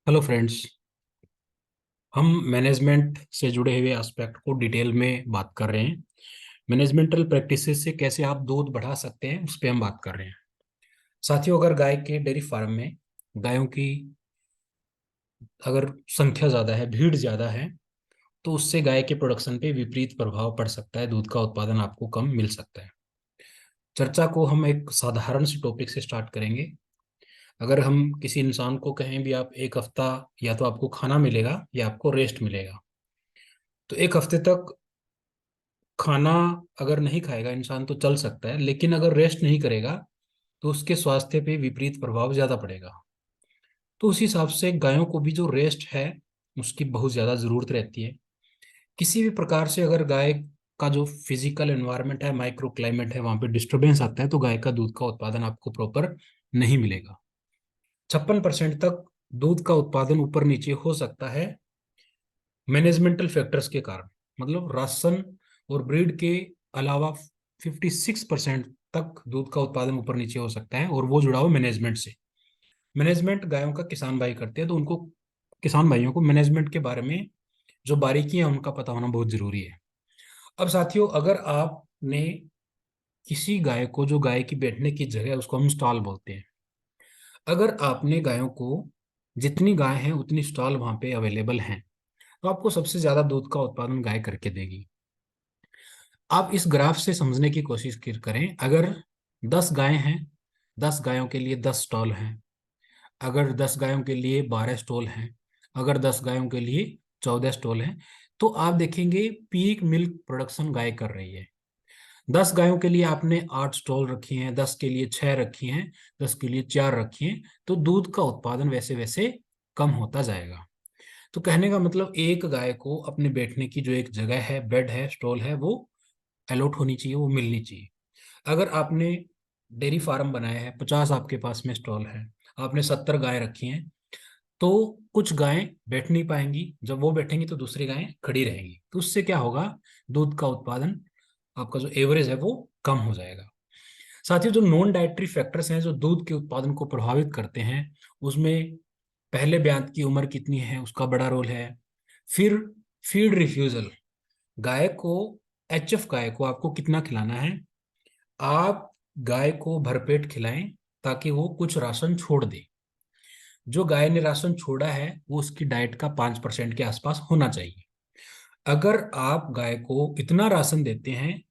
Hello friends. हम management से जुड़े हुए एस्पेक्ट को डिटेल में बात कर रहे हैं। मैनेजमेंटल प्रैक्टिसेस से कैसे आप दूध बढ़ा सकते हैं उस पर हम बात कर रहे हैं। साथियों, अगर गाय के डेयरी फार्म में गायों की अगर संख्या ज़्यादा है, भीड़ ज़्यादा है, तो उससे गाय के प्रोडक्शन पे विपरीत प्रभाव पड़ सकता है। दूध का उत्पादन आपको कम मिल सकता है। चर्चा को हम एक साधारण से टॉपिक से स्टार्ट करेंगे। अगर हम किसी इंसान को कहें भी आप एक हफ्ता या तो आपको खाना मिलेगा या आपको रेस्ट मिलेगा, तो एक हफ्ते तक खाना अगर नहीं खाएगा इंसान तो चल सकता है, लेकिन अगर रेस्ट नहीं करेगा तो उसके स्वास्थ्य पे विपरीत प्रभाव ज्यादा पड़ेगा। तो उस हिसाब से गायों को भी जो रेस्ट है उसकी बहुत ज्यादा जरूरत रहती है। किसी भी प्रकार से अगर गाय का जो फिजिकल एनवायरनमेंट है, माइक्रो क्लाइमेट है, वहां पे डिस्टर्बेंस आता है तो गाय का दूध का उत्पादन आपको प्रॉपर नहीं मिलेगा। 56% तक दूध का उत्पादन ऊपर नीचे हो सकता है मैनेजमेंटल फैक्टर्स के कारण। मतलब राशन और ब्रीड के अलावा 56% तक दूध का उत्पादन ऊपर नीचे हो सकता है, और वो जुड़ा हुआ मैनेजमेंट से। मैनेजमेंट गायों का किसान भाई करते हैं, तो उनको, किसान भाइयों को मैनेजमेंट के बारे में जो बारीकियां हैं उनका पता होना बहुत जरूरी है। अब साथियों, अगर आपने किसी गाय को, जो गाय की बैठने की जगह है उसको हम स्टॉल बोलते हैं, अगर आपने गायों को, जितनी गाय हैं उतनी स्टॉल वहां पे अवेलेबल हैं, तो आपको सबसे ज्यादा दूध का उत्पादन गाय करके देगी। आप इस ग्राफ से समझने की कोशिश करें। अगर 10 गायें हैं, 10 गायों के लिए 10 स्टॉल हैं। अगर 10 गायों के लिए 12 स्टॉल हैं, अगर 10 गायों के लिए 14 स्टॉल हैं, तो आप देखेंगे पीक मिल्क प्रोडक्शन गाय कर रही है। 10 गायों के लिए आपने 8 स्टॉल रखी हैं, 10 के लिए 6 रखी हैं, 10 के लिए 4 रखी हैं, तो दूध का उत्पादन वैसे वैसे कम होता जाएगा। तो कहने का मतलब, एक गाय को अपने बैठने की जो एक जगह है, बेड है, स्टॉल है, वो अलॉट होनी चाहिए, वो मिलनी चाहिए। अगर आपने डेयरी फार्म बनाया है, 50 आपके पास में स्टॉल है, आपने 70 गाय रखी हैं, तो कुछ गायें बैठ नहीं पाएंगी। जब वो बैठेंगी तो दूसरी गायें खड़ी रहेंगी, तो उससे क्या होगा, दूध का उत्पादन आपका जो एवरेज है वो कम हो जाएगा। साथियों, जो नॉन डाइटरी फैक्टर्स हैं जो दूध के उत्पादन को प्रभावित करते हैं, उसमें पहले ब्यात की उम्र कितनी है उसका बड़ा रोल है। फिर फीड रिफ्यूजल, गाय को, एचएफ गाय को आपको कितना खिलाना है। आप गाय को भरपेट खिलाएं ताकि वो कुछ राशन छोड़ दे। जो गाय ने राशन छोड़ा है वो उसकी डाइट का 5% के आसपास होना चाहिए। अगर आप गाय को इतना राशन देते हैं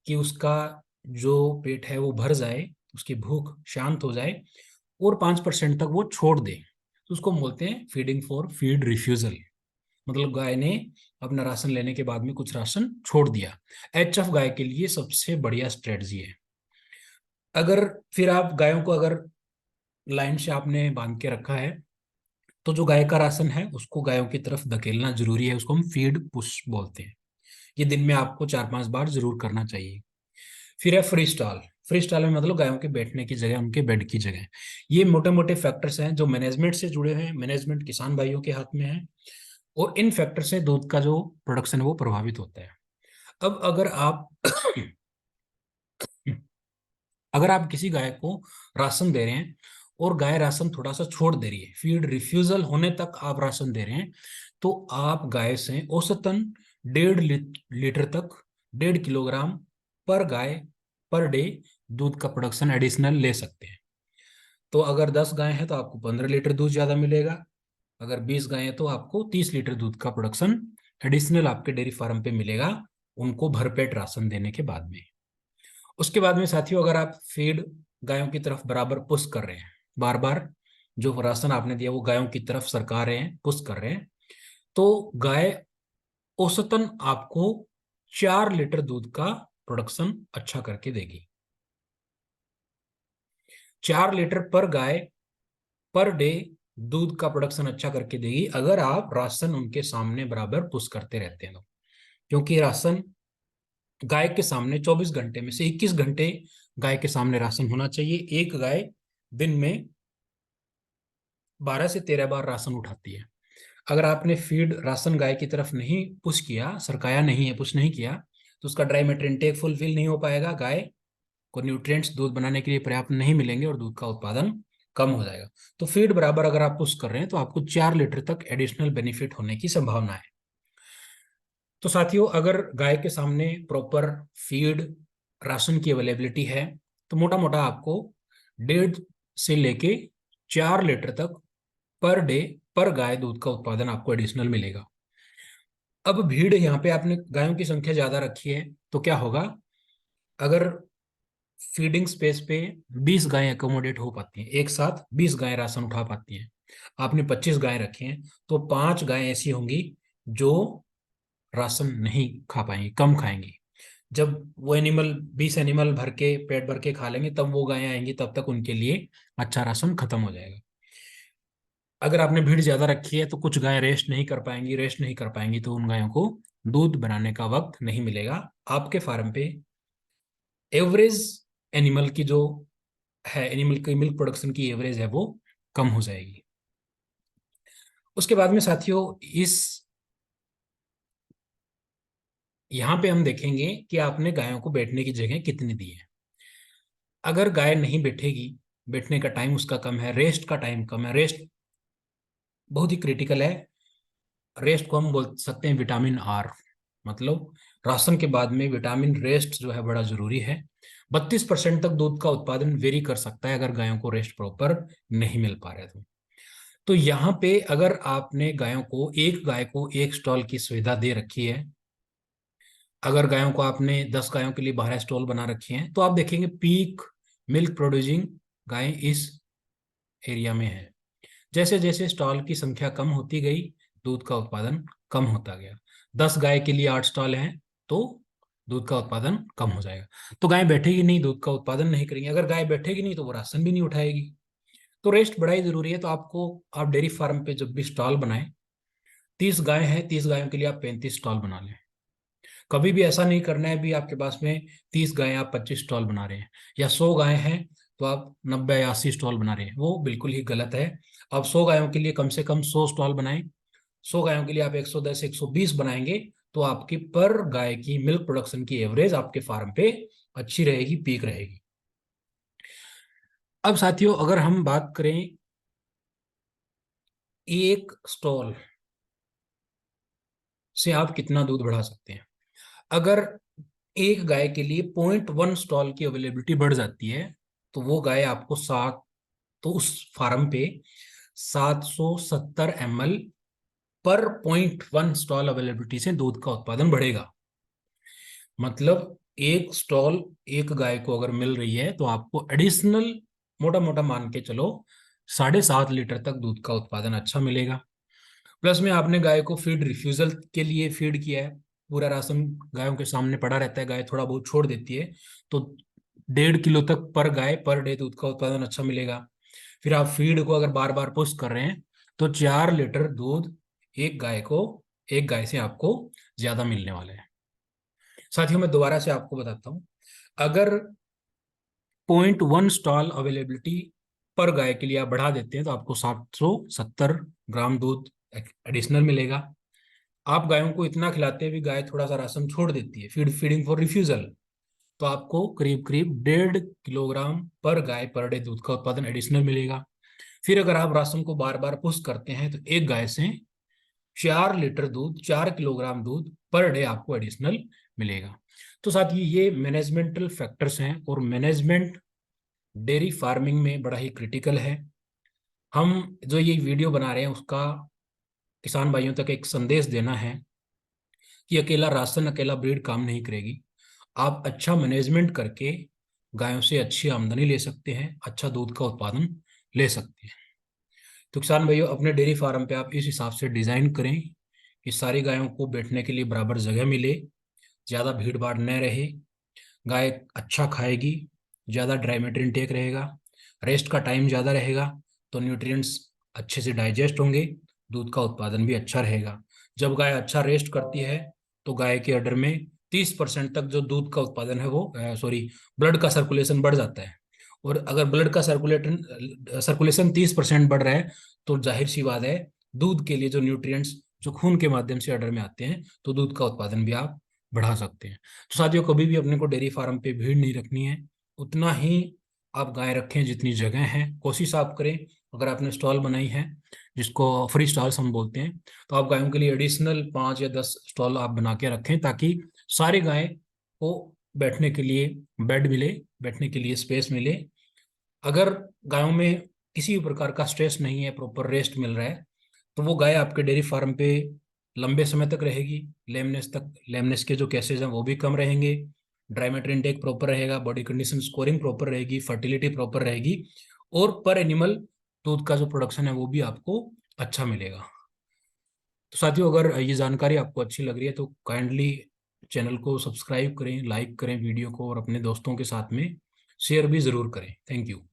कि उसका जो पेट है वो भर जाए, उसकी भूख शांत हो जाए, और 5% तक वो छोड़ दे, तो उसको हम बोलते हैं फीडिंग फॉर फीड रिफ्यूजल। मतलब गाय ने अपना राशन लेने के बाद में कुछ राशन छोड़ दिया। एचएफ गाय के लिए सबसे बढ़िया स्ट्रेटजी है। अगर फिर आप गायों को अगर लाइन से आपने बांध के रखा है, तो जो गाय का राशन है उसको गायों की तरफ धकेलना जरूरी है, उसको हम फीड पुश बोलते हैं। ये दिन में आपको 4-5 बार जरूर करना चाहिए। फिर है फ्री स्टॉल। फ्री स्टॉल में मतलब गायों के बैठने की जगह, उनके बेड की जगह। ये मोटे मोटे फैक्टर्स हैं जो मैनेजमेंट से जुड़े हैं, मैनेजमेंट किसान भाइयों के हाथ में है, और इन फैक्टर से दूध का जो प्रोडक्शन है वो प्रभावित होता है। अब अगर आप अगर आप किसी गाय को राशन दे रहे हैं और गाय राशन थोड़ा सा छोड़ दे रही है, फीड रिफ्यूजल होने तक आप राशन दे रहे हैं, तो आप गाय से औसतन 1.5 लीटर तक, 1.5 किलोग्राम पर गाय पर डे दूध का प्रोडक्शन एडिशनल ले सकते हैं। तो अगर 10 गाय हैं तो आपको 15 लीटर दूध ज्यादा मिलेगा। अगर 20 गाय हैं तो आपको 30 लीटर दूध का प्रोडक्शन एडिशनल आपके डेयरी फार्म पे मिलेगा, उनको भरपेट राशन देने के बाद में। उसके बाद में साथियों, अगर आप फीड गायों की तरफ बराबर पुश कर रहे हैं, बार बार जो राशन आपने दिया वो गायों की तरफ सरका रहे हैं, पुश कर रहे हैं, तो गाय औसतन आपको 4 लीटर दूध का प्रोडक्शन अच्छा करके देगी। 4 लीटर पर गाय पर डे दूध का प्रोडक्शन अच्छा करके देगी, अगर आप राशन उनके सामने बराबर पुश करते रहते हैं तो। क्योंकि राशन गाय के सामने 24 घंटे में से 21 घंटे गाय के सामने राशन होना चाहिए। एक गाय दिन में 12 से 13 बार राशन उठाती है। अगर आपने फीड राशन गाय की तरफ नहीं पुश किया, सरकाया नहीं है, पुश नहीं किया, तो उसका ड्राई मैटर इनटेक फुलफिल नहीं हो पाएगा, गाय को न्यूट्रिएंट्स दूध बनाने के लिए पर्याप्त नहीं मिलेंगे और दूध का उत्पादन कम हो जाएगा। तो फीड बराबर अगर आप पुश कर रहे हैं तो आपको 4 लीटर तक एडिशनल बेनिफिट होने की संभावना है। तो साथियों, अगर गाय के सामने प्रॉपर फीड राशन की अवेलेबिलिटी है तो मोटा मोटा आपको 1.5 से लेके 4 लीटर तक पर डे पर गाय दूध का उत्पादन आपको एडिशनल मिलेगा। अब भीड़, यहाँ पे आपने गायों की संख्या ज्यादा रखी है तो क्या होगा, अगर फीडिंग स्पेस पे 20 गायें एकोमोडेट हो पाती हैं, एक साथ 20 गायें राशन उठा पाती हैं, आपने 25 गायें रखी हैं, तो 5 गायें ऐसी होंगी जो राशन नहीं खा पाएंगी, कम खाएंगी। जब वो एनिमल 20 एनिमल भर के पेट भर के खा लेंगे तब वो गायें आएंगी, तब तक उनके लिए अच्छा राशन खत्म हो जाएगा। अगर आपने भीड़ ज्यादा रखी है तो कुछ गायें रेस्ट नहीं कर पाएंगी, तो उन गायों को दूध बनाने का वक्त नहीं मिलेगा। आपके फार्म पे एवरेज एनिमल की जो है, एनिमल की मिल्क प्रोडक्शन की एवरेज है वो कम हो जाएगी। उसके बाद में साथियों, इस यहाँ पे हम देखेंगे कि आपने गायों को बैठने की जगह कितनी दी है। अगर गाय नहीं बैठेगी, बैठने का टाइम उसका कम है, रेस्ट का टाइम कम है, रेस्ट बहुत ही क्रिटिकल है। रेस्ट को हम बोल सकते हैं विटामिन आर, मतलब राशन के बाद में विटामिन रेस्ट जो है बड़ा जरूरी है। 32% तक दूध का उत्पादन वेरी कर सकता है अगर गायों को रेस्ट प्रॉपर नहीं मिल पा रहा है तो यहाँ पे अगर आपने गायों को, एक गाय को एक स्टॉल की सुविधा दे रखी है, अगर गायों को आपने 10 गायों के लिए 12 स्टॉल बना रखे हैं, तो आप देखेंगे पीक मिल्क प्रोड्यूसिंग गायें इस एरिया में है। जैसे जैसे स्टॉल की संख्या कम होती गई, दूध का उत्पादन कम होता गया। 10 गाय के लिए 8 स्टॉल हैं तो दूध का उत्पादन कम हो जाएगा। तो गाय बैठेगी नहीं, दूध का उत्पादन नहीं करेंगे। अगर गाय बैठेगी नहीं तो वो राशन भी नहीं उठाएगी। तो रेस्ट बड़ा ही जरूरी है। तो आपको, आप डेयरी फार्म पे जब भी स्टॉल बनाएं, 30 गाय है, 30 गायों के लिए आप 35 स्टॉल बना लें। कभी भी ऐसा नहीं करना है भी आपके पास में 30 गायें आप 25 स्टॉल बना रहे हैं, या 100 गायें हैं तो आप 90 या 80 स्टॉल बना रहे हैं, वो बिल्कुल ही गलत है। आप 100 गायों के लिए कम से कम 100 स्टॉल बनाएं। 100 गायों के लिए आप 110 120 बनाएंगे तो आपकी पर गाय की मिल्क प्रोडक्शन की एवरेज आपके फार्म पे अच्छी रहेगी, पीक रहेगी। अब साथियों, अगर हम बात करें एक स्टॉल से आप कितना दूध बढ़ा सकते हैं, अगर एक गाय के लिए 0.1 स्टॉल की अवेलेबिलिटी बढ़ जाती है तो वो गाय आपको तो उस फार्म पे 770 ml पर 0.1 स्टॉल अवेलेबिलिटी से दूध का उत्पादन बढ़ेगा। मतलब एक स्टॉल एक गाय को अगर मिल रही है तो आपको एडिशनल, मोटा मोटा मान के चलो, 7.5 लीटर तक दूध का उत्पादन अच्छा मिलेगा। प्लस में आपने गाय को फीड रिफ्यूजल के लिए फीड किया है, पूरा राशन गायों के सामने पड़ा रहता है, गाय थोड़ा बहुत छोड़ देती है, तो 1.5 किलो तक पर गाय पर डे दूध का उत्पादन अच्छा मिलेगा। फिर आप फीड को अगर बार बार पुश कर रहे हैं तो 4 लीटर दूध एक गाय को, एक गाय से आपको ज्यादा मिलने वाला है। साथियों, मैं दोबारा से आपको बताता हूं, अगर 0.1 स्टॉल अवेलेबिलिटी पर गाय के लिए आप बढ़ा देते हैं तो आपको 770 ग्राम दूध एडिशनल मिलेगा। आप गायों को इतना खिलाते हैं भी गाय थोड़ा सा राशन छोड़ देती है, फीडिंग फॉर रिफ्यूजल, तो आपको करीब करीब 1.5 किलोग्राम पर गाय पर डे दूध का उत्पादन एडिशनल मिलेगा। फिर अगर आप राशन को बार बार पुश करते हैं तो एक गाय से 4 लीटर दूध, 4 किलोग्राम दूध पर डे आपको एडिशनल मिलेगा। तो साथ ही ये मैनेजमेंटल फैक्टर्स हैं, और मैनेजमेंट डेयरी फार्मिंग में बड़ा ही क्रिटिकल है। हम जो ये वीडियो बना रहे हैं उसका किसान भाइयों तक एक संदेश देना है कि अकेला राशन, अकेला ब्रीड काम नहीं करेगी। आप अच्छा मैनेजमेंट करके गायों से अच्छी आमदनी ले सकते हैं, अच्छा दूध का उत्पादन ले सकते हैं। तो किसान भाइयों, अपने डेयरी फार्म पे आप इस हिसाब से डिजाइन करें कि सारी गायों को बैठने के लिए बराबर जगह मिले, ज्यादा भीड़ भाड़ न रहे, गाय अच्छा खाएगी, ज्यादा ड्राई मैटर इंटेक रहेगा, रेस्ट का टाइम ज्यादा रहेगा तो न्यूट्रिएंट्स अच्छे से डाइजेस्ट होंगे, दूध का उत्पादन भी अच्छा रहेगा। जब गाय अच्छा रेस्ट करती है तो गाय के अडर में 30% तक जो दूध का उत्पादन है वो, ब्लड का सर्कुलेशन बढ़ जाता है। और अगर ब्लड का सर्कुलेशन 30% बढ़ रहा है तो जाहिर सी बात है, दूध के लिए जो न्यूट्रिएंट्स जो खून के माध्यम से अडर में आते हैं, तो दूध का उत्पादन भी आप बढ़ा सकते हैं। तो साथियों, कभी भी अपने को डेयरी फार्म पे भीड़ नहीं रखनी है, उतना ही आप गाय रखें जितनी जगह है, कोशिश आप करें, अगर आपने स्टॉल बनाई है जिसको फ्री स्टॉल्स हम बोलते हैं, तो आप गायों के लिए एडिशनल 5 या 10 स्टॉल आप बना के रखें, ताकि सारी गाय को बैठने के लिए बेड मिले, बैठने के लिए स्पेस मिले। अगर गायों में किसी भी प्रकार का स्ट्रेस नहीं है, प्रॉपर रेस्ट मिल रहा है, तो वो गाय आपके डेयरी फार्म पे लंबे समय तक रहेगी। लेमनेस के जो केसेज हैं वो भी कम रहेंगे, ड्राई मैटर इनटेक प्रॉपर रहेगा, बॉडी कंडीशन स्कोरिंग प्रॉपर रहेगी, फर्टिलिटी प्रॉपर रहेगी, और पर एनिमल दूध का जो प्रोडक्शन है वो भी आपको अच्छा मिलेगा। तो साथियों, अगर ये जानकारी आपको अच्छी लग रही है तो काइंडली चैनल को सब्सक्राइब करें, लाइक करें वीडियो को, और अपने दोस्तों के साथ में शेयर भी ज़रूर करें। Thank you.